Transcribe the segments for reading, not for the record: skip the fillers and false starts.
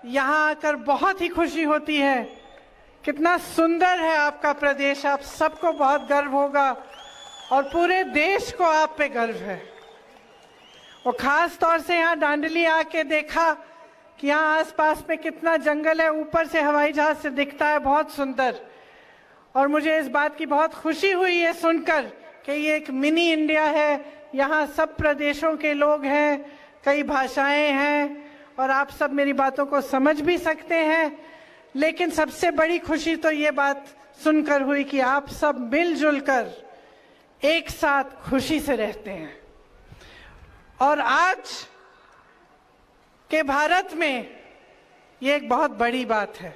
यहाँ आकर बहुत ही खुशी होती है। कितना सुंदर है आपका प्रदेश, आप सबको बहुत गर्व होगा और पूरे देश को आप पे गर्व है। और खास तौर से यहाँ दांडली आके देखा कि यहाँ आसपास में कितना जंगल है, ऊपर से हवाई जहाज से दिखता है, बहुत सुंदर। और मुझे इस बात की बहुत खुशी हुई है सुनकर कि ये एक मिनी इंडिया है, यहाँ सब प्रदेशों के लोग हैं, कई भाषाएं हैं और आप सब मेरी बातों को समझ भी सकते हैं। लेकिन सबसे बड़ी खुशी तो ये बात सुनकर हुई कि आप सब मिलजुल कर एक साथ खुशी से रहते हैं। और आज के भारत में ये एक बहुत बड़ी बात है।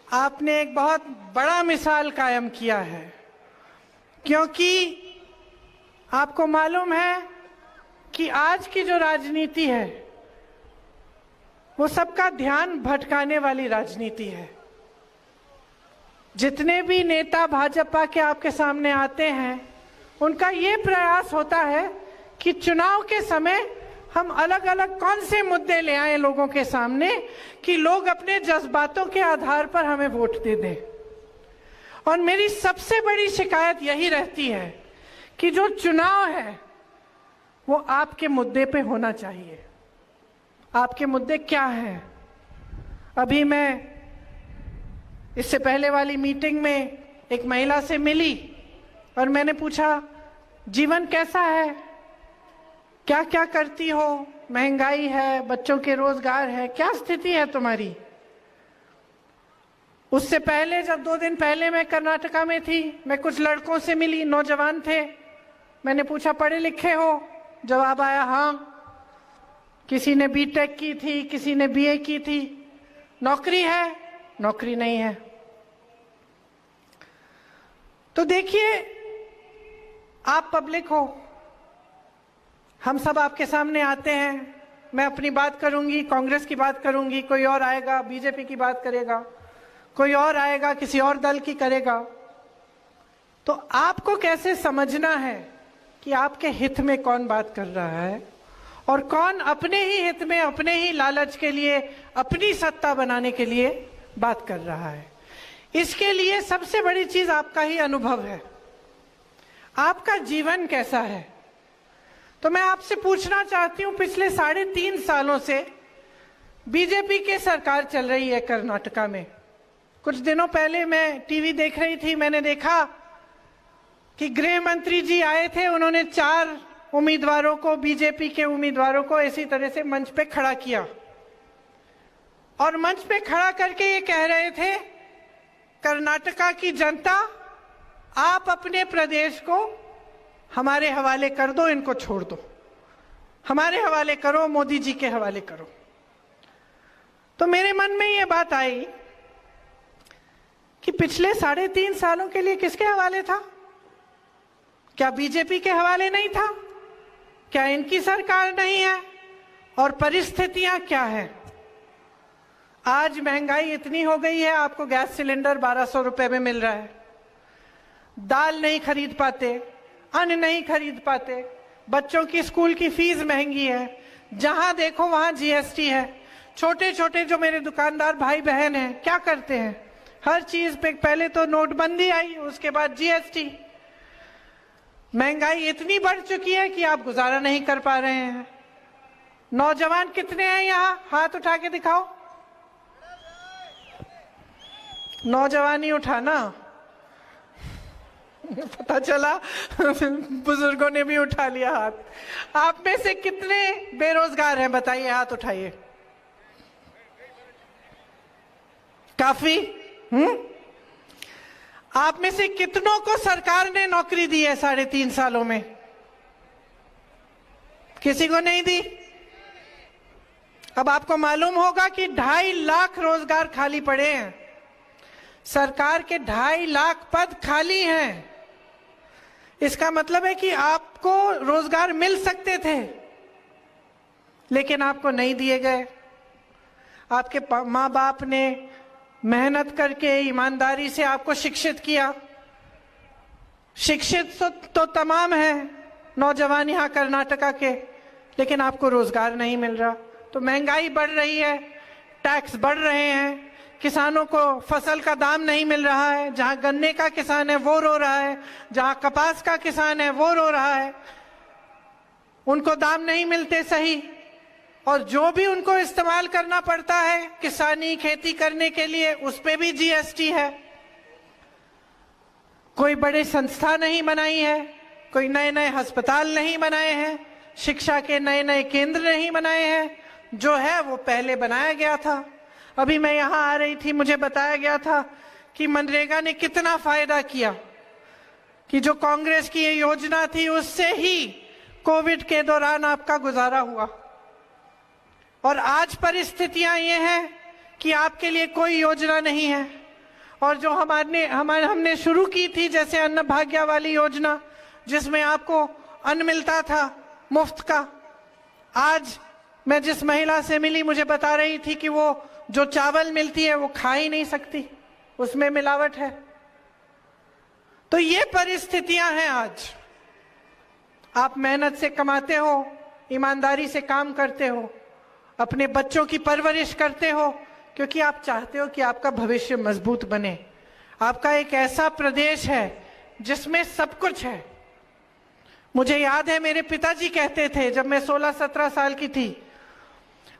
आपने एक बहुत बड़ा मिसाल कायम किया है, क्योंकि आपको मालूम है कि आज की जो राजनीति है वो सबका ध्यान भटकाने वाली राजनीति है। जितने भी नेता भाजपा के आपके सामने आते हैं, उनका ये प्रयास होता है कि चुनाव के समय हम अलग अलग कौन से मुद्दे ले आए लोगों के सामने कि लोग अपने जज्बातों के आधार पर हमें वोट दे दें। और मेरी सबसे बड़ी शिकायत यही रहती है कि जो चुनाव है वो आपके मुद्दे पे होना चाहिए। आपके मुद्दे क्या हैं? अभी मैं इससे पहले वाली मीटिंग में एक महिला से मिली और मैंने पूछा, जीवन कैसा है, क्या क्या करती हो, महंगाई है, बच्चों के रोजगार है, क्या स्थिति है तुम्हारी? उससे पहले जब 2 दिन पहले मैं कर्नाटका में थी, मैं कुछ लड़कों से मिली, नौजवान थे। मैंने पूछा, पढ़े लिखे हो? जवाब आया हाँ। किसी ने बीटेक की थी, किसी ने बीए की थी। नौकरी है? नौकरी नहीं है। तो देखिए, आप पब्लिक हो, हम सब आपके सामने आते हैं। मैं अपनी बात करूंगी, कांग्रेस की बात करूंगी, कोई और आएगा बीजेपी की बात करेगा, कोई और आएगा किसी और दल की करेगा। तो आपको कैसे समझना है कि आपके हित में कौन बात कर रहा है और कौन अपने ही हित में, अपने ही लालच के लिए, अपनी सत्ता बनाने के लिए बात कर रहा है। इसके लिए सबसे बड़ी चीज आपका ही अनुभव है। आपका जीवन कैसा है? तो मैं आपसे पूछना चाहती हूं, पिछले 3.5 सालों से बीजेपी की सरकार चल रही है कर्नाटका में। कुछ दिनों पहले मैं टीवी देख रही थी, मैंने देखा कि गृह मंत्री जी आए थे। उन्होंने 4 उम्मीदवारों को, बीजेपी के उम्मीदवारों को इसी तरह से मंच पे खड़ा किया और मंच पे खड़ा करके ये कह रहे थे, कर्नाटका की जनता, आप अपने प्रदेश को हमारे हवाले कर दो, इनको छोड़ दो, हमारे हवाले करो, मोदी जी के हवाले करो। तो मेरे मन में ये बात आई कि पिछले 3.5 सालों के लिए किसके हवाले था? क्या बीजेपी के हवाले नहीं था? क्या इनकी सरकार नहीं है? और परिस्थितियां क्या है? आज महंगाई इतनी हो गई है, आपको गैस सिलेंडर 1200 रुपए में मिल रहा है, दाल नहीं खरीद पाते, अन्न नहीं खरीद पाते, बच्चों की स्कूल की फीस महंगी है, जहां देखो वहां जीएसटी है। छोटे छोटे जो मेरे दुकानदार भाई बहन हैं, क्या करते हैं? हर चीज पे पहले तो नोटबंदी आई, उसके बाद जीएसटी। महंगाई इतनी बढ़ चुकी है कि आप गुजारा नहीं कर पा रहे हैं। नौजवान कितने हैं यहाँ? हाथ उठा के दिखाओ। नौजवान ही उठाना, पता चला बुजुर्गों ने भी उठा लिया हाथ। आप में से कितने बेरोजगार हैं? बताइए, हाथ उठाइए। काफी? आप में से कितनों को सरकार ने नौकरी दी है 3.5 सालों में? किसी को नहीं दी। अब आपको मालूम होगा कि 2.5 लाख रोजगार खाली पड़े हैं। सरकार के 2.5 लाख पद खाली हैं। इसका मतलब है कि आपको रोजगार मिल सकते थे, लेकिन आपको नहीं दिए गए। आपके माँ बाप ने मेहनत करके, ईमानदारी से आपको शिक्षित किया। शिक्षित तो तमाम है नौजवान यहाँ कर्नाटका के, लेकिन आपको रोजगार नहीं मिल रहा। तो महंगाई बढ़ रही है, टैक्स बढ़ रहे हैं, किसानों को फसल का दाम नहीं मिल रहा है, जहां गन्ने का किसान है वो रो रहा है, जहां कपास का किसान है वो रो रहा है, उनको दाम नहीं मिलते सही, और जो भी उनको इस्तेमाल करना पड़ता है किसानी खेती करने के लिए उस पे भी जीएसटी है। कोई बड़े संस्था नहीं बनाई है, कोई नए नए अस्पताल नहीं बनाए हैं, शिक्षा के नए नए केंद्र नहीं बनाए हैं, जो है वो पहले बनाया गया था। अभी मैं यहां आ रही थी, मुझे बताया गया था कि मनरेगा ने कितना फायदा किया, कि जो कांग्रेस की ये योजना थी उससे ही कोविड के दौरान आपका गुजारा हुआ। और आज परिस्थितियां ये हैं कि आपके लिए कोई योजना नहीं है, और जो हमने शुरू की थी, जैसे अन्न भाग्य वाली योजना जिसमें आपको अन्न मिलता था मुफ्त का, आज मैं जिस महिला से मिली मुझे बता रही थी कि वो जो चावल मिलती है वो खा ही नहीं सकती, उसमें मिलावट है। तो ये परिस्थितियां हैं आज। आप मेहनत से कमाते हो, ईमानदारी से काम करते हो, अपने बच्चों की परवरिश करते हो, क्योंकि आप चाहते हो कि आपका भविष्य मजबूत बने। आपका एक ऐसा प्रदेश है जिसमें सब कुछ है। मुझे याद है मेरे पिताजी कहते थे, जब मैं 16-17 साल की थी,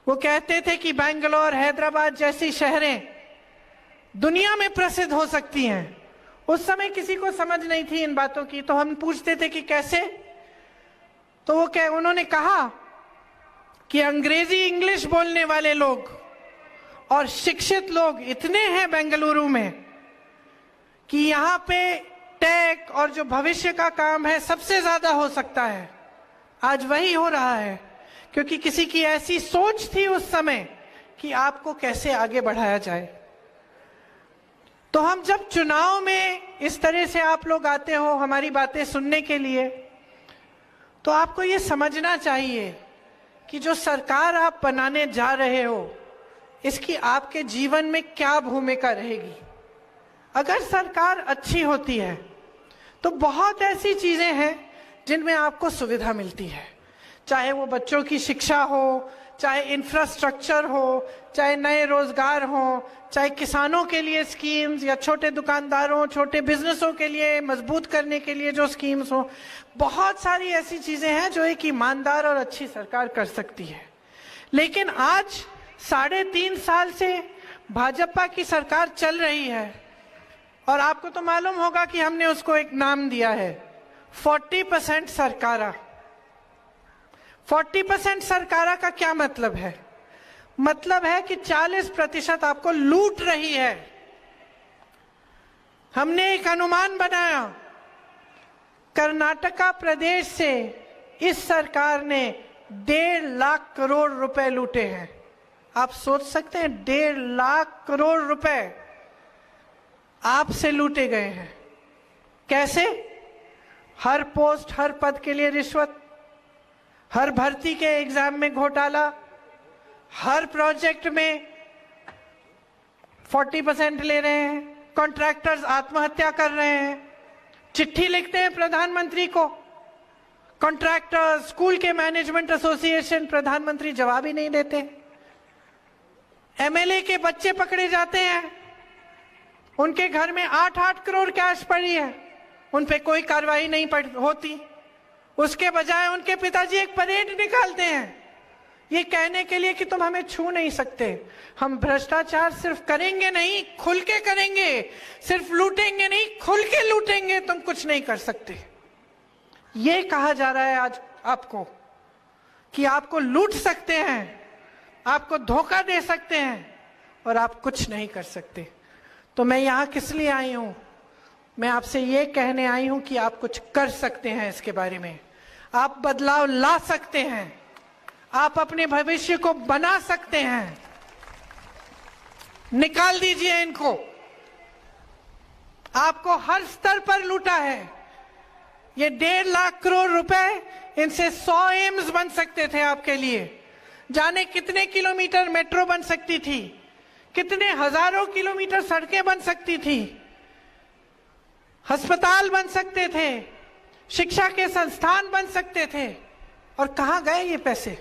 वो कहते थे कि बेंगलोर, हैदराबाद जैसी शहरें दुनिया में प्रसिद्ध हो सकती हैं। उस समय किसी को समझ नहीं थी इन बातों की, तो हम पूछते थे कि कैसे, तो उन्होंने कहा कि अंग्रेजी इंग्लिश बोलने वाले लोग और शिक्षित लोग इतने हैं बेंगलुरु में कि यहाँ पे टेक और जो भविष्य का काम है सबसे ज्यादा हो सकता है। आज वही हो रहा है, क्योंकि किसी की ऐसी सोच थी उस समय कि आपको कैसे आगे बढ़ाया जाए। तो हम जब चुनाव में इस तरह से आप लोग आते हो हमारी बातें सुनने के लिए, तो आपको ये समझना चाहिए कि जो सरकार आप बनाने जा रहे हो इसकी आपके जीवन में क्या भूमिका रहेगी। अगर सरकार अच्छी होती है तो बहुत ऐसी चीजें हैं जिनमें आपको सुविधा मिलती है, चाहे वो बच्चों की शिक्षा हो, चाहे इंफ्रास्ट्रक्चर हो, चाहे नए रोजगार हो, चाहे किसानों के लिए स्कीम्स या छोटे दुकानदारों, छोटे बिजनेसों के लिए मजबूत करने के लिए जो स्कीम्स हो। बहुत सारी ऐसी चीजें हैं जो एक ईमानदार और अच्छी सरकार कर सकती है। लेकिन आज 3.5 साल से भाजपा की सरकार चल रही है, और आपको तो मालूम होगा कि हमने उसको एक नाम दिया है 40% सरकारा। 40% सरकारा का क्या मतलब है? मतलब है कि 40% आपको लूट रही है। हमने एक अनुमान बनाया, कर्नाटका प्रदेश से इस सरकार ने 1.5 लाख करोड़ रुपए लूटे हैं। आप सोच सकते हैं 1.5 लाख करोड़ रुपए आपसे लूटे गए हैं। कैसे? हर पोस्ट, हर पद के लिए रिश्वत, हर भर्ती के एग्जाम में घोटाला, हर प्रोजेक्ट में 40% ले रहे हैं, कॉन्ट्रैक्टर्स आत्महत्या कर रहे हैं, चिट्ठी लिखते हैं प्रधानमंत्री को कॉन्ट्रैक्टर्स, स्कूल के मैनेजमेंट एसोसिएशन, प्रधानमंत्री जवाब ही नहीं देते। एमएलए के बच्चे पकड़े जाते हैं, उनके घर में 8-8 करोड़ कैश पड़ी है, उन पे कोई कार्रवाई नहीं होती। उसके बजाय उनके पिताजी एक परेड निकालते हैं ये कहने के लिए कि तुम हमें छू नहीं सकते। हम भ्रष्टाचार सिर्फ करेंगे नहीं, खुल के करेंगे, सिर्फ लूटेंगे नहीं, खुल के लूटेंगे, तुम कुछ नहीं कर सकते। ये कहा जा रहा है आज आपको कि आपको लूट सकते हैं, आपको धोखा दे सकते हैं और आप कुछ नहीं कर सकते। तो मैं यहां किस लिए आई हूं? मैं आपसे ये कहने आई हूं कि आप कुछ कर सकते हैं, इसके बारे में आप बदलाव ला सकते हैं, आप अपने भविष्य को बना सकते हैं। निकाल दीजिए इनको। आपको हर स्तर पर लूटा है। ये 1.5 लाख करोड़ रुपए, इनसे 100 एम्स बन सकते थे आपके लिए। जाने कितने किलोमीटर मेट्रो बन सकती थी, कितने हजारों किलोमीटर सड़कें बन सकती थी, अस्पताल बन सकते थे, शिक्षा के संस्थान बन सकते थे। और कहां गए ये पैसे?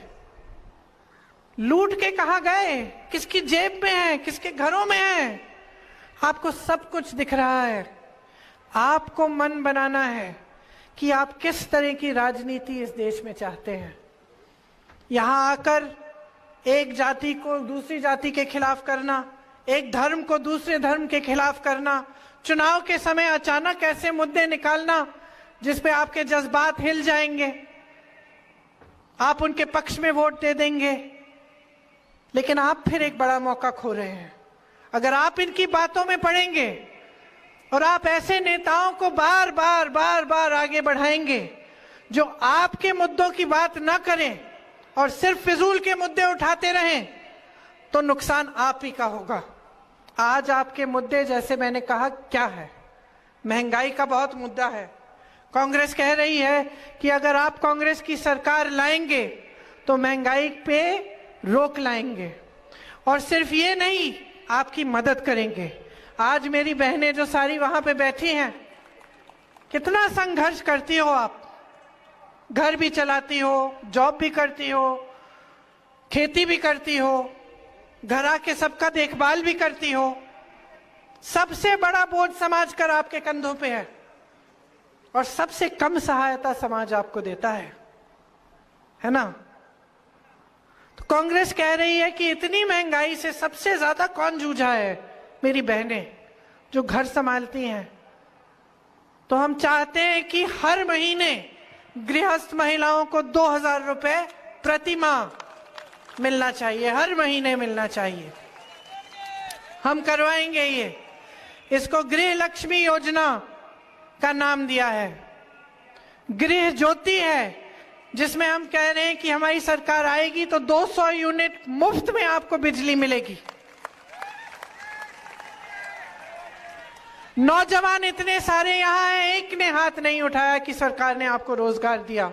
लूट के कहां गए, किसकी जेब में है, किसके घरों में है, आपको सब कुछ दिख रहा है। आपको मन बनाना है कि आप किस तरह की राजनीति इस देश में चाहते हैं। यहां आकर एक जाति को दूसरी जाति के खिलाफ करना, एक धर्म को दूसरे धर्म के खिलाफ करना, चुनाव के समय अचानक ऐसे मुद्दे निकालना जिसपे आपके जज्बात हिल जाएंगे, आप उनके पक्ष में वोट दे देंगे, लेकिन आप फिर एक बड़ा मौका खो रहे हैं। अगर आप इनकी बातों में पड़ेंगे और आप ऐसे नेताओं को बार बार आगे बढ़ाएंगे जो आपके मुद्दों की बात ना करें और सिर्फ फिजूल के मुद्दे उठाते रहें, तो नुकसान आप ही का होगा। आज आपके मुद्दे, जैसे मैंने कहा, क्या है? महंगाई का बहुत मुद्दा है। कांग्रेस कह रही है कि अगर आप कांग्रेस की सरकार लाएंगे तो महंगाई पे रोक लाएंगे, और सिर्फ ये नहीं, आपकी मदद करेंगे। आज मेरी बहनें जो सारी वहां पे बैठी हैं, कितना संघर्ष करती हो आप, घर भी चलाती हो, जॉब भी करती हो, खेती भी करती हो, घर आके सबका देखभाल भी करती हो। सबसे बड़ा बोझ समाज कर आपके कंधों पे है और सबसे कम सहायता समाज आपको देता है ना? तो कांग्रेस कह रही है कि इतनी महंगाई से सबसे ज्यादा कौन जूझा है? मेरी बहनें जो घर संभालती हैं। तो हम चाहते हैं कि हर महीने गृहस्थ महिलाओं को 2000 रुपए प्रति माह मिलना चाहिए, हर महीने मिलना चाहिए। हम करवाएंगे ये। इसको गृह लक्ष्मी योजना का नाम दिया है। गृह ज्योति है, जिसमें हम कह रहे हैं कि हमारी सरकार आएगी तो 200 यूनिट मुफ्त में आपको बिजली मिलेगी। नौजवान इतने सारे यहां हैं, एक ने हाथ नहीं उठाया कि सरकार ने आपको रोजगार दिया।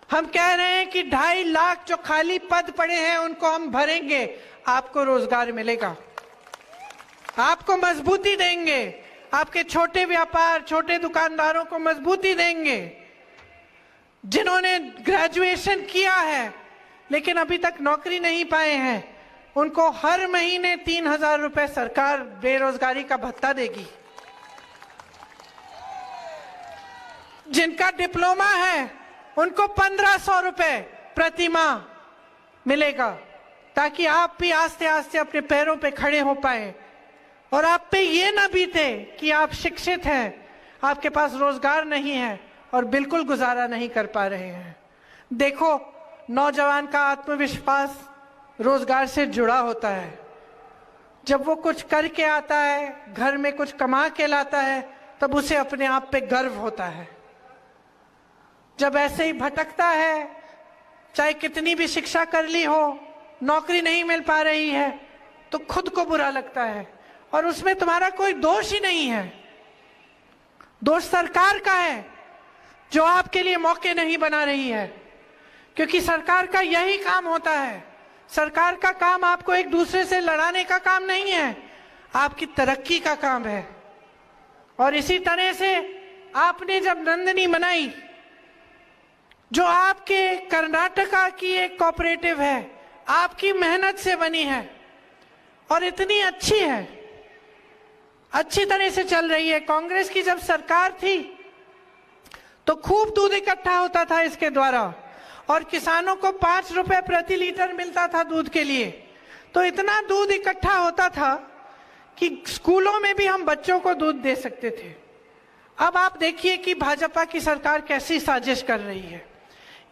हम कह रहे हैं कि 2.5 लाख जो खाली पद पड़े हैं उनको हम भरेंगे, आपको रोजगार मिलेगा, आपको मजबूती देंगे, आपके छोटे व्यापार, छोटे दुकानदारों को मजबूती देंगे। जिन्होंने ग्रेजुएशन किया है लेकिन अभी तक नौकरी नहीं पाए हैं, उनको हर महीने 3000 रुपए सरकार बेरोजगारी का भत्ता देगी। जिनका डिप्लोमा है उनको 1500 रुपए प्रति माह मिलेगा, ताकि आप भी आस्ते आस्ते अपने पैरों पे खड़े हो पाए और आप पे ये ना बीते कि आप शिक्षित हैं, आपके पास रोजगार नहीं है और बिल्कुल गुजारा नहीं कर पा रहे हैं। देखो, नौजवान का आत्मविश्वास रोजगार से जुड़ा होता है। जब वो कुछ करके आता है, घर में कुछ कमा के लाता है, तब उसे अपने आप पे गर्व होता है। जब ऐसे ही भटकता है, चाहे कितनी भी शिक्षा कर ली हो, नौकरी नहीं मिल पा रही है, तो खुद को बुरा लगता है और उसमें तुम्हारा कोई दोष ही नहीं है। दोष सरकार का है जो आपके लिए मौके नहीं बना रही है, क्योंकि सरकार का यही काम होता है। सरकार का काम आपको एक दूसरे से लड़ाने का काम नहीं है, आपकी तरक्की का काम है। और इसी तरह से आपने जब नंदिनी बनाई, जो आपके कर्नाटका की एक कोऑपरेटिव है, आपकी मेहनत से बनी है और इतनी अच्छी है, अच्छी तरह से चल रही है। कांग्रेस की जब सरकार थी तो खूब दूध इकट्ठा होता था इसके द्वारा और किसानों को 5 रुपए प्रति लीटर मिलता था दूध के लिए। तो इतना दूध इकट्ठा होता था कि स्कूलों में भी हम बच्चों को दूध दे सकते थे। अब आप देखिए कि भाजपा की सरकार कैसी साजिश कर रही है।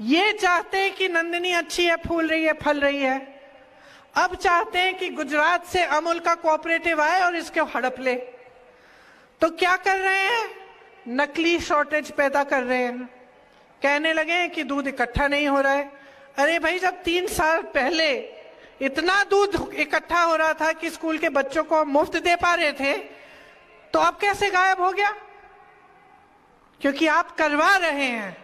ये चाहते हैं कि नंदिनी अच्छी है, फूल रही है, फल रही है। अब चाहते हैं कि गुजरात से अमूल का कोऑपरेटिव आए और इसको हड़प ले। तो क्या कर रहे हैं? नकली शॉर्टेज पैदा कर रहे हैं। कहने लगे हैं कि दूध इकट्ठा नहीं हो रहा है। अरे भाई, जब 3 साल पहले इतना दूध इकट्ठा हो रहा था कि स्कूल के बच्चों को मुफ्त दे पा रहे थे, तो अब कैसे गायब हो गया? क्योंकि आप करवा रहे हैं,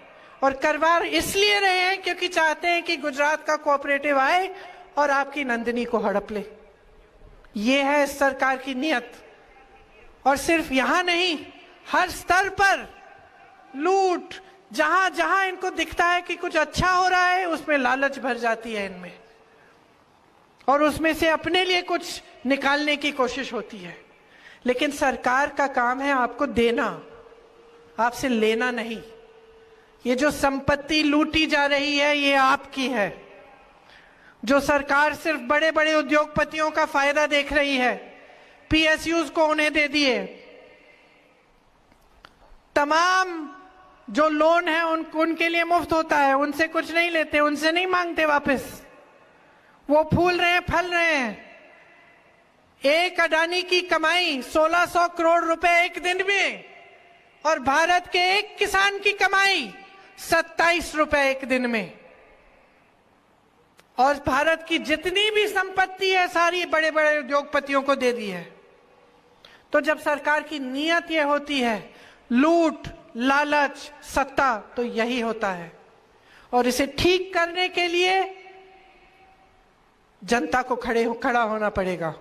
और करवा इसलिए रहे हैं क्योंकि चाहते हैं कि गुजरात का कोऑपरेटिव आए और आपकी नंदिनी को हड़प ले। ये है इस सरकार की नीयत। और सिर्फ यहां नहीं, हर स्तर पर लूट, जहां जहां इनको दिखता है कि कुछ अच्छा हो रहा है, उसमें लालच भर जाती है इनमें। और उसमें से अपने लिए कुछ निकालने की कोशिश होती है। लेकिन सरकार का काम है आपको देना, आपसे लेना नहीं। ये जो संपत्ति लूटी जा रही है ये आपकी है। जो सरकार सिर्फ बड़े बड़े उद्योगपतियों का फायदा देख रही है, पीएसयूज को उन्हें दे दिए, तमाम जो लोन है उनके लिए मुफ्त होता है, उनसे कुछ नहीं लेते, उनसे नहीं मांगते वापस। वो फूल रहे हैं, फल रहे हैं। एक अडानी की कमाई 1600 करोड़ रुपए एक दिन में, और भारत के एक किसान की कमाई 27 रुपए एक दिन में। और भारत की जितनी भी संपत्ति है सारी बड़े बड़े उद्योगपतियों को दे दी है। तो जब सरकार की नीयत यह होती है लूट, लालच, सत्ता, तो यही होता है। और इसे ठीक करने के लिए जनता को खड़ा होना पड़ेगा।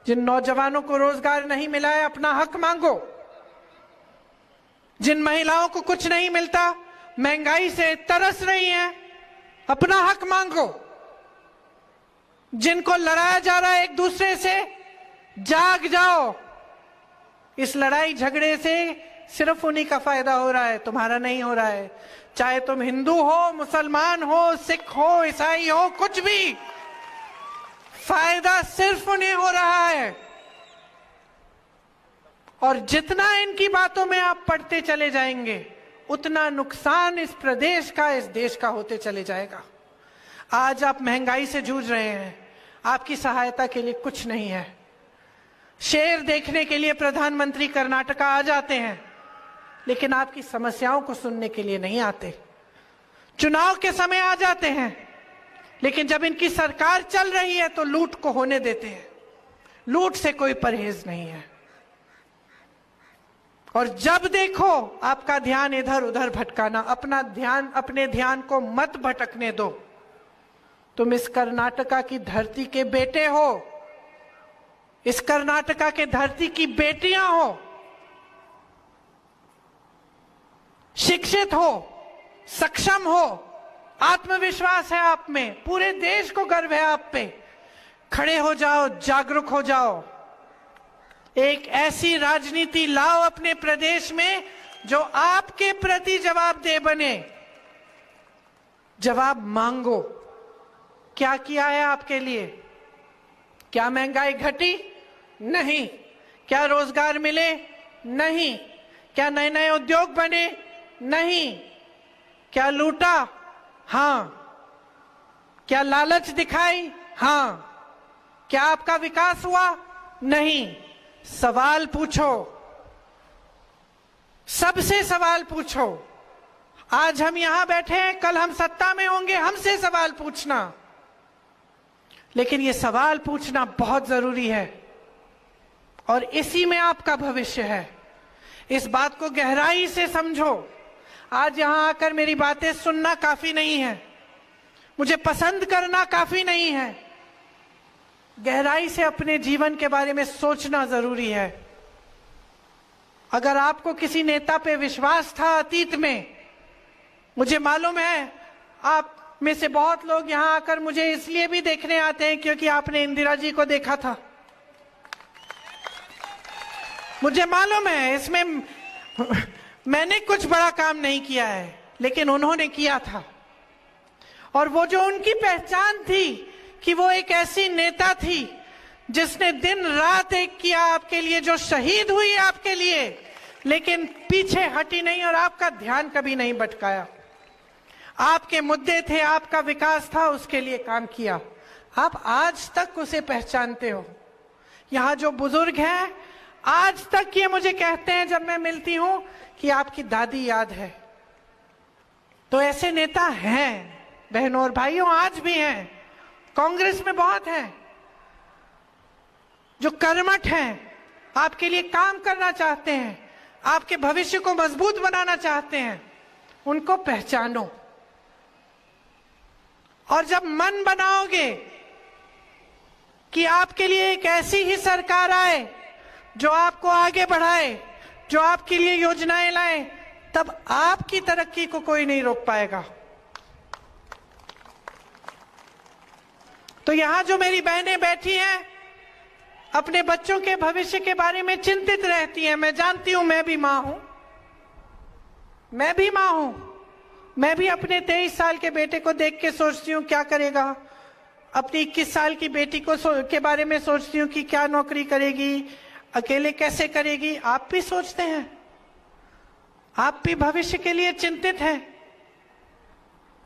जिन नौजवानों को रोजगार नहीं मिला है, अपना हक मांगो। जिन महिलाओं को कुछ नहीं मिलता, महंगाई से तरस रही हैं, अपना हक मांगो। जिनको लड़ाया जा रहा है एक दूसरे से, जाग जाओ। इस लड़ाई झगड़े से सिर्फ उन्हीं का फायदा हो रहा है, तुम्हारा नहीं हो रहा है। चाहे तुम हिंदू हो, मुसलमान हो, सिख हो, ईसाई हो, कुछ भी, फायदा सिर्फ उन्हें हो रहा है। और जितना इनकी बातों में आप पढ़ते चले जाएंगे, उतना नुकसान इस प्रदेश का, इस देश का होते चले जाएगा। आज आप महंगाई से जूझ रहे हैं, आपकी सहायता के लिए कुछ नहीं है। शेर देखने के लिए प्रधानमंत्री कर्नाटका आ जाते हैं, लेकिन आपकी समस्याओं को सुनने के लिए नहीं आते। चुनाव के समय आ जाते हैं, लेकिन जब इनकी सरकार चल रही है तो लूट को होने देते हैं। लूट से कोई परहेज नहीं है। और जब देखो आपका ध्यान इधर उधर भटकाना, अपने ध्यान को मत भटकने दो। तुम इस कर्नाटका की धरती के बेटे हो, इस कर्नाटका के धरती की बेटियां हो, शिक्षित हो, सक्षम हो, आत्मविश्वास है आप में, पूरे देश को गर्व है आप पे। खड़े हो जाओ, जागरूक हो जाओ। एक ऐसी राजनीति लाओ अपने प्रदेश में जो आपके प्रति जवाबदेह बने। जवाब मांगो। क्या किया है आपके लिए? क्या महंगाई घटी? नहीं। क्या रोजगार मिले? नहीं। क्या नए नए उद्योग बने? नहीं। क्या लूटा? हाँ। क्या लालच दिखाई? हाँ। क्या आपका विकास हुआ? नहीं। सवाल पूछो, सबसे सवाल पूछो। आज हम यहां बैठे हैं, कल हम सत्ता में होंगे, हमसे सवाल पूछना। लेकिन ये सवाल पूछना बहुत जरूरी है, और इसी में आपका भविष्य है। इस बात को गहराई से समझो। आज यहां आकर मेरी बातें सुनना काफी नहीं है, मुझे पसंद करना काफी नहीं है। गहराई से अपने जीवन के बारे में सोचना जरूरी है। अगर आपको किसी नेता पे विश्वास था अतीत में, मुझे मालूम है आप में से बहुत लोग यहां आकर मुझे इसलिए भी देखने आते हैं क्योंकि आपने इंदिरा जी को देखा था। मुझे मालूम है इसमें मैंने कुछ बड़ा काम नहीं किया है, लेकिन उन्होंने किया था। और वो जो उनकी पहचान थी कि वो एक ऐसी नेता थी जिसने दिन रात एक किया आपके लिए, जो शहीद हुई आपके लिए, लेकिन पीछे हटी नहीं और आपका ध्यान कभी नहीं भटकाया। आपके मुद्दे थे, आपका विकास था, उसके लिए काम किया। आप आज तक उसे पहचानते हो। यहां जो बुजुर्ग हैं आज तक ये मुझे कहते हैं जब मैं मिलती हूं कि आपकी दादी याद है। तो ऐसे नेता हैं बहनों और भाइयों, आज भी हैं। कांग्रेस में बहुत हैं जो कर्मठ हैं, आपके लिए काम करना चाहते हैं, आपके भविष्य को मजबूत बनाना चाहते हैं। उनको पहचानो। और जब मन बनाओगे कि आपके लिए एक ऐसी ही सरकार आए जो आपको आगे बढ़ाए, जो आपके लिए योजनाएं लाए, तब आपकी तरक्की को कोई नहीं रोक पाएगा। तो यहां जो मेरी बहनें बैठी हैं, अपने बच्चों के भविष्य के बारे में चिंतित रहती हैं। मैं जानती हूं, मैं भी मां हूं, मैं भी मां हूं। मैं भी अपने 23 साल के बेटे को देख के सोचती हूँ क्या करेगा, अपनी 21 साल की बेटी को के बारे में सोचती हूँ कि क्या नौकरी करेगी, अकेले कैसे करेगी। आप भी सोचते हैं, आप भी भविष्य के लिए चिंतित हैं,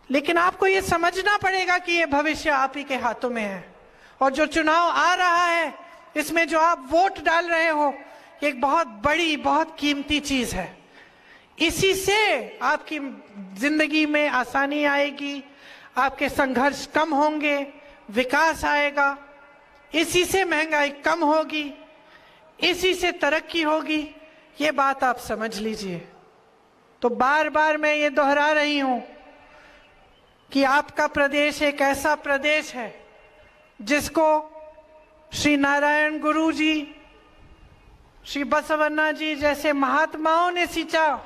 लेकिन आपको यह समझना पड़ेगा कि यह भविष्य आप ही के हाथों में है। और जो चुनाव आ रहा है, इसमें जो आप वोट डाल रहे हो, एक बहुत बड़ी, बहुत कीमती चीज है। इसी से आपकी जिंदगी में आसानी आएगी, आपके संघर्ष कम होंगे, विकास आएगा, इसी से महंगाई कम होगी, इसी से तरक्की होगी। ये बात आप समझ लीजिए। तो बार बार मैं ये दोहरा रही हूं कि आपका प्रदेश एक ऐसा प्रदेश है जिसको श्री नारायण गुरु जी, श्री बसवन्ना जी जैसे महात्माओं ने सींचा।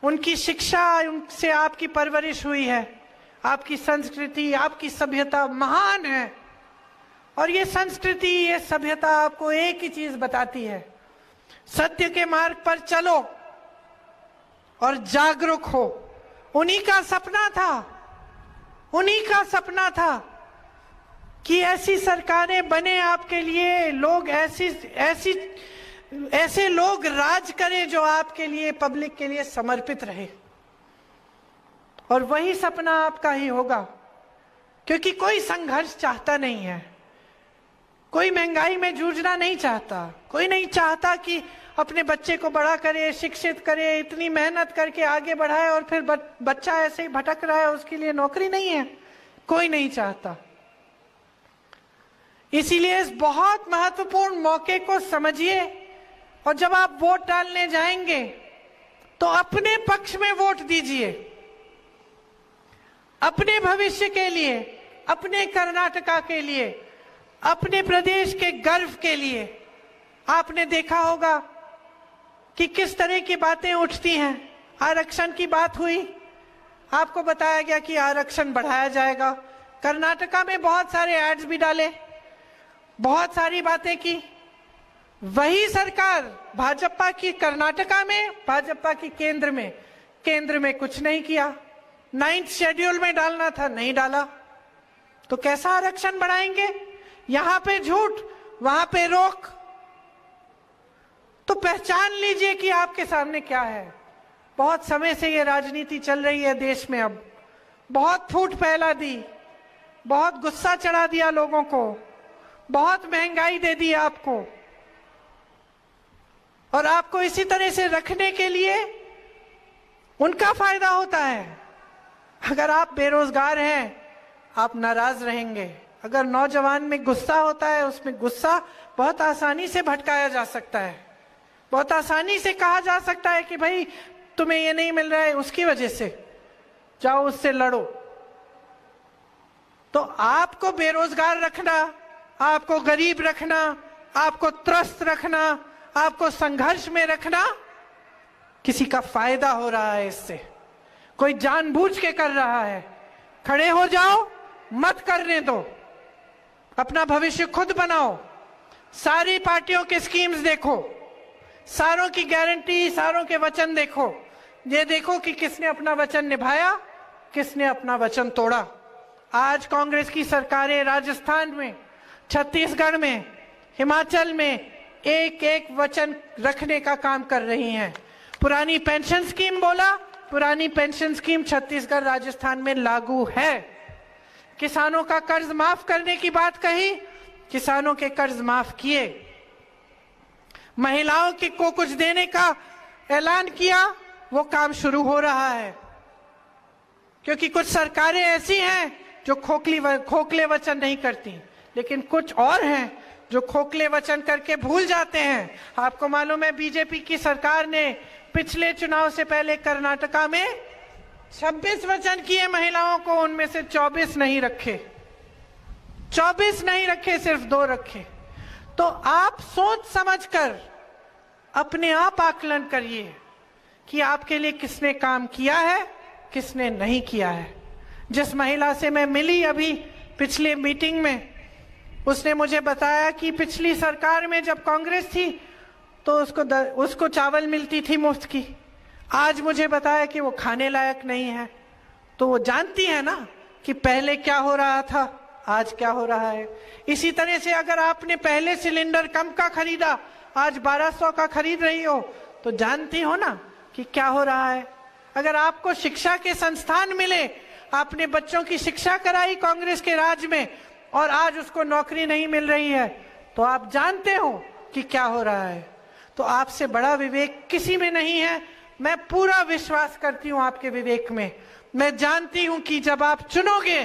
उनकी शिक्षा, उनसे आपकी परवरिश हुई है। आपकी संस्कृति, आपकी सभ्यता महान है। और ये संस्कृति, ये सभ्यता आपको एक ही चीज बताती है, सत्य के मार्ग पर चलो और जागरूक हो। उन्हीं का सपना था, उन्हीं का सपना था कि ऐसी सरकारें बने आपके लिए, लोग ऐसे लोग राज करें जो आपके लिए, पब्लिक के लिए समर्पित रहे। और वही सपना आपका ही होगा, क्योंकि कोई संघर्ष चाहता नहीं है, कोई महंगाई में जूझना नहीं चाहता, कोई नहीं चाहता कि अपने बच्चे को बड़ा करे, शिक्षित करे, इतनी मेहनत करके आगे बढ़ाए और फिर बच्चा ऐसे ही भटक रहा है, उसके लिए नौकरी नहीं है, कोई नहीं चाहता। इसीलिए इस बहुत महत्वपूर्ण मौके को समझिए और जब आप वोट डालने जाएंगे तो अपने पक्ष में वोट दीजिए, अपने भविष्य के लिए, अपने कर्नाटका के लिए, अपने प्रदेश के गर्व के लिए। आपने देखा होगा कि किस तरह की बातें उठती हैं। आरक्षण की बात हुई, आपको बताया गया कि आरक्षण बढ़ाया जाएगा। कर्नाटका में बहुत सारे एड्स भी डाले, बहुत सारी बातें की। वही सरकार भाजपा की कर्नाटका में, भाजपा की केंद्र में कुछ नहीं किया। 9th शेड्यूल में डालना था, नहीं डाला। तो कैसा आरक्षण बढ़ाएंगे? यहां पे झूठ, वहां पे रोक। तो पहचान लीजिए कि आपके सामने क्या है। बहुत समय से ये राजनीति चल रही है देश में, अब बहुत फूट फैला दी, बहुत गुस्सा चढ़ा दिया लोगों को, बहुत महंगाई दे दी आपको। और आपको इसी तरह से रखने के लिए उनका फायदा होता है। अगर आप बेरोजगार हैं, आप नाराज रहेंगे। अगर नौजवान में गुस्सा होता है, उसमें गुस्सा बहुत आसानी से भटकाया जा सकता है, बहुत आसानी से कहा जा सकता है कि भाई तुम्हें ये नहीं मिल रहा है, उसकी वजह से जाओ उससे लड़ो। तो आपको बेरोजगार रखना, आपको गरीब रखना, आपको त्रस्त रखना, आपको संघर्ष में रखना, किसी का फायदा हो रहा है इससे, कोई जानबूझ के कर रहा है। खड़े हो जाओ, मत करने दो, अपना भविष्य खुद बनाओ। सारी पार्टियों के स्कीम्स देखो, सारों की गारंटी, सारों के वचन देखो। ये देखो कि किसने अपना वचन निभाया, किसने अपना वचन तोड़ा। आज कांग्रेस की सरकारें राजस्थान में, छत्तीसगढ़ में, हिमाचल में एक एक वचन रखने का काम कर रही हैं। पुरानी पेंशन स्कीम बोला, पुरानी पेंशन स्कीम छत्तीसगढ़, राजस्थान में लागू है। किसानों का कर्ज माफ करने की बात कही, किसानों के कर्ज माफ किए। महिलाओं को कुछ देने का ऐलान किया, वो काम शुरू हो रहा है। क्योंकि कुछ सरकारें ऐसी हैं जो खोखले वचन नहीं करती, लेकिन कुछ और हैं जो खोखले वचन करके भूल जाते हैं। आपको मालूम है, बीजेपी की सरकार ने पिछले चुनाव से पहले कर्नाटका में 26 वचन किए महिलाओं को, उनमें से 24 नहीं रखे, 24 नहीं रखे, सिर्फ 2 रखे। तो आप सोच समझकर अपने आप आकलन करिए कि आपके लिए किसने काम किया है, किसने नहीं किया है। जिस महिला से मैं मिली अभी पिछली मीटिंग में, उसने मुझे बताया कि पिछली सरकार में जब कांग्रेस थी तो उसको चावल मिलती थी मुफ्त की। आज मुझे बताया कि वो खाने लायक नहीं है। तो वो जानती है ना कि पहले क्या हो रहा था, आज क्या हो रहा है। इसी तरह से अगर आपने पहले सिलेंडर कम का खरीदा, आज 1200 का खरीद रही हो, तो जानती हो ना कि क्या हो रहा है। अगर आपको शिक्षा के संस्थान मिले, आपने बच्चों की शिक्षा कराई कांग्रेस के राज में, और आज उसको नौकरी नहीं मिल रही है, तो आप जानते हो कि क्या हो रहा है। तो आपसे बड़ा विवेक किसी में नहीं है। मैं पूरा विश्वास करती हूं आपके विवेक में। मैं जानती हूं कि जब आप चुनोगे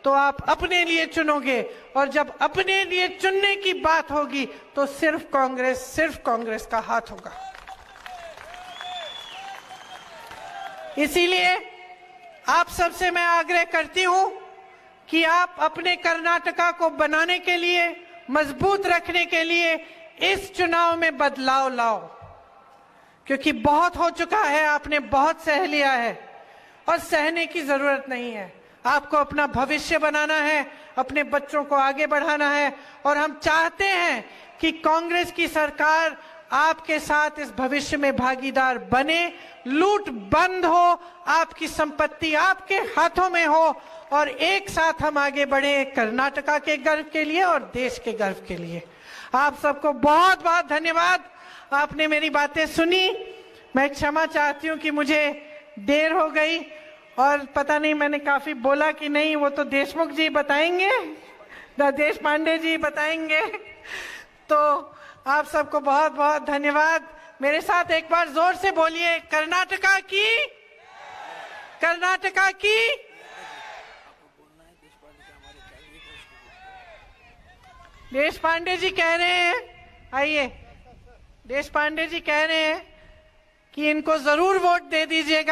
तो आप अपने लिए चुनोगे, और जब अपने लिए चुनने की बात होगी तो सिर्फ कांग्रेस का हाथ होगा। इसीलिए आप सबसे मैं आग्रह करती हूं कि आप अपने कर्नाटका को बनाने के लिए, मजबूत रखने के लिए इस चुनाव में बदलाव लाओ, क्योंकि बहुत हो चुका है, आपने बहुत सह लिया है और सहने की जरूरत नहीं है। आपको अपना भविष्य बनाना है, अपने बच्चों को आगे बढ़ाना है, और हम चाहते हैं कि कांग्रेस की सरकार आपके साथ इस भविष्य में भागीदार बने, लूट बंद हो, आपकी संपत्ति आपके हाथों में हो, और एक साथ हम आगे बढ़े कर्नाटका के गर्व के लिए और देश के गर्व के लिए। आप सबको बहुत बहुत धन्यवाद। आपने मेरी बातें सुनी। मैं क्षमा चाहती हूँ कि मुझे देर हो गई, और पता नहीं मैंने काफी बोला कि नहीं, वो तो देशमुख जी बताएंगे, देश पांडे जी बताएंगे। तो आप सबको बहुत बहुत धन्यवाद। मेरे साथ एक बार जोर से बोलिए, कर्नाटका की, कर्नाटका की। देश पांडे जी कह रहे हैं, आइए, देश पांडे जी कह रहे हैं कि इनको जरूर वोट दे दीजिएगा।